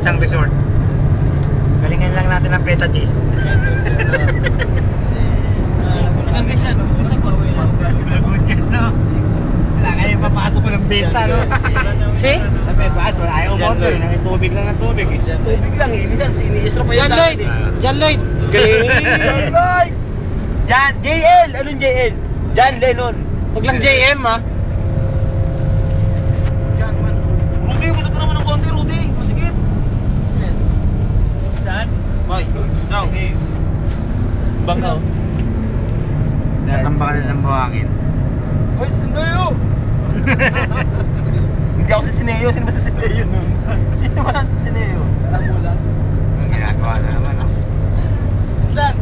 isang resort. Galingan lang natin ang Feta cheese. Ilang guys yan? Isa po. Good guys, no? Wala kayo papasok ko ng benta, no? Si? Sabi, bakit? Wala ayaw motor. Tubig lang ng tubig. Tubig lang eh. Minsan sini-istro pa John Lloyd! John Lloyd! John Lloyd! John, JL! Anong JL? John Lennon. Huwag lang JM ha. John man. Rudy, mo na naman ng konti, Rudy. Masikip. Saan? Hoy. No. Bangkaw. Natambakan na ng buhangin. Hoy, Sineo! Hindi ako si Sineo. Sino ba si Sineo nun? Sino ba si Sineo? Namulan. Ang ginagawa na naman, no? Saan?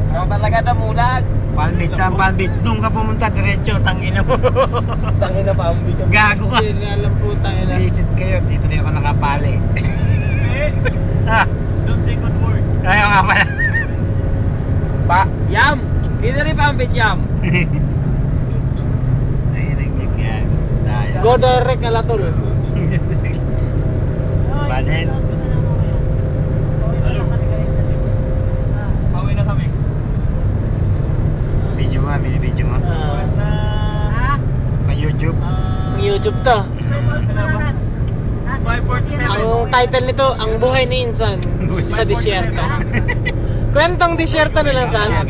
Ikaw talaga namulan. Palmit sa palmit. Doon ka pumunta, diretso, tangina mo. Tangina pa, ang bisyo. Gago ka. Hindi na alam po tayo na. Visit kayo, dito na ako nakapali. Ah, Don't say good word. ayaw nga pala. Yam! Dito rin pa ang bitch, Yam. Nahiriglig yan. Sayang. Go direct Alatol. Badhead. Pauwi na kami. Video mo, binibidyo mo. Oras na... Pa YouTube. Ang YouTube to. 5:47. Ang title nito, Ang Buhay ni Insan sa Disyerto. Kwentong disyerto na lang saan.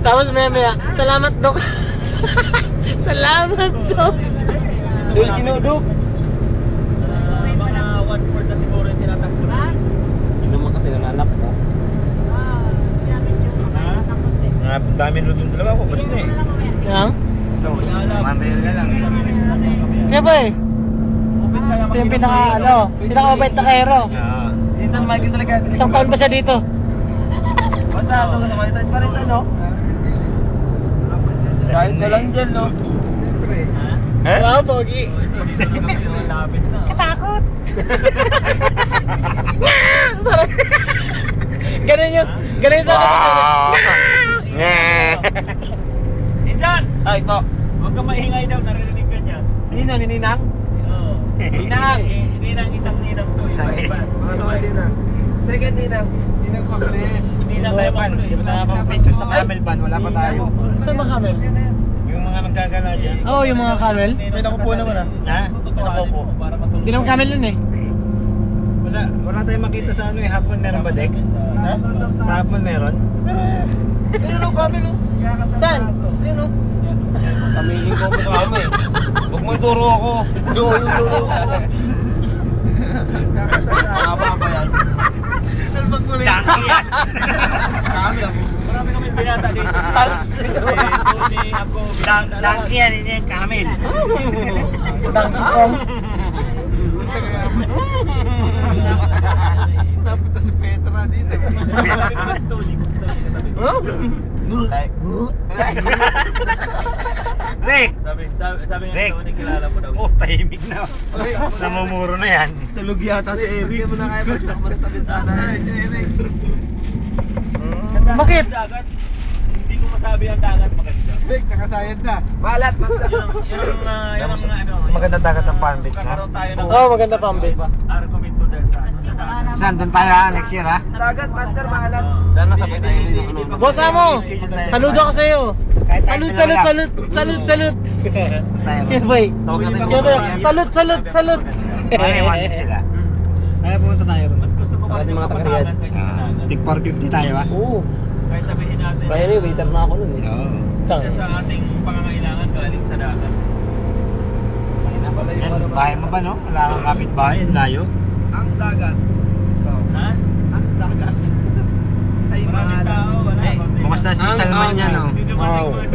Tapos maya, salamat Dok. Salamat Dok. Dul Dinuduk. Mga 1/4 na siguro yung tinatakbo na. Yun naman kasi nananap mo. Ang dami nung dalawa ko, basta eh. Yang? Ito, mamil na lang eh. Kaya ba eh? Ito yung pinakamabait na kahero. Yeah. Minsan makikita talaga. Isang taon ba siya dito? Basta ako sa malitan pa rin sa no? Kahit na lang dyan no? Eh? Wow, pogi. Lapit na. Katakot. Ganun yun. Ganun yun sana. Insan! Ay, po. Huwag ka maingay daw, naririnig ka niya. Nino, nininang? Oo. Ninang! Ninang, isang ninang to. Isang Iba-iba. ninang. Ano ninang? Second ninang. Ninang Pangres. Ninang Wala kayo pa, Pangres. di ba nakapag-picture sa camel van? Wala pa tayo. Saan mga camel? Yung mga nagkagala dyan. Oo, yung mga camel. May nakupo naman ah. Ha? Nakupo. Hindi naman camel yun eh. Wala tayong makita sa ano eh, hapon meron ba Dex? Ha? Sa hapon meron? Ayun o, kami no. Saan? Ayun o. Kamiling ko mo kami. Huwag mo ituro ako. Yung turo ko. Kakasama ba yan? Daki yan! Kami ako. Marami kami binata dito. Tals. Tony, ako. Daki yan, hindi yung camel. Donkey Kong. Napunta si Petra dito. Rick! Sabi nga Rick! Tony, kilala mo daw. Oh, tahimik na. Namumuro na yan. Tulog yata si Eric. Hindi mo na kaya bagsak mo na sa bintana. Si Eric. Bakit? Hindi ko masabi ang dagat maganda. Rick, nakasayad na. Balat, basta. Yung ano. Mas maganda dagat ang Palm Beach, ha? Kakaroon tayo ng... Oo, maganda pa ang base. Argument to dahil sa Saan? Doon tayo ha? Next year ha? dagat, master, maalat. Sana sabay tayo dito. Boss Amo, saludo ako sa'yo. Salud, salud, salud, salud, salud. Kaya boy. Kaya boy. Salud, salud, salud. Paniwan sila. Kaya pumunta tayo. Mas gusto ko pa rin mga patagan kaysa sa dagat. Tig 450 tayo ha? Oo. Kahit sabihin natin. Kaya niyo, waiter na ako nun eh. Oo. Isa sa ating pangangailangan galing sa dagat. Yan, bahay mo ba no? Wala kang kapitbahay, layo. Ang dagat. Ha? Ang dagat. Ay, mga tao, wala. Bukas na si Salman yan no?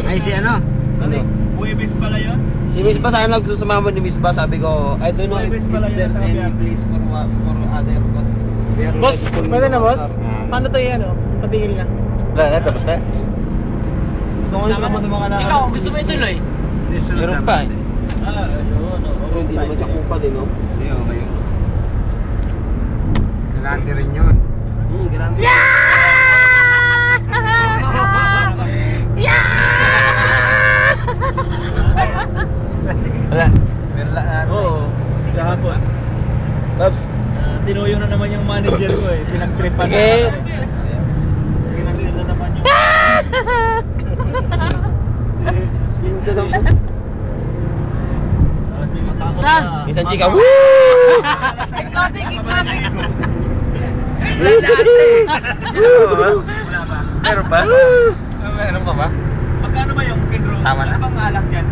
Ay si ano? Ano? Huwebes pala yun? Si Miss Ba, sana sumama ni Miss Ba, sabi ko, I don't know if there's any place for other boss. Boss, pwede na boss? Paano to yan o? Patigil na. Wala na, tapos na. Gusto ko yung sumama sa mga na... Ikaw, gusto mo ituloy? Meron pa eh. Ah, ayun. Pero hindi naman siya kupal eh, no? Hindi, okay. Galante rin yun. Grande. Wala. Meron lang ano. Oo. kahapon. Babs. Tinuyo na naman yung manager ko eh. Pinag-tripan na. Okay. Pinag-tripan na naman yung... Pinsa lang po. Sige, takot Saan? na. Minsan chika. Woo! Exotic, exotic! Meron ba? Meron pa ba? Magkano ba yung kidro? Tama na. Ano bang alak dyan?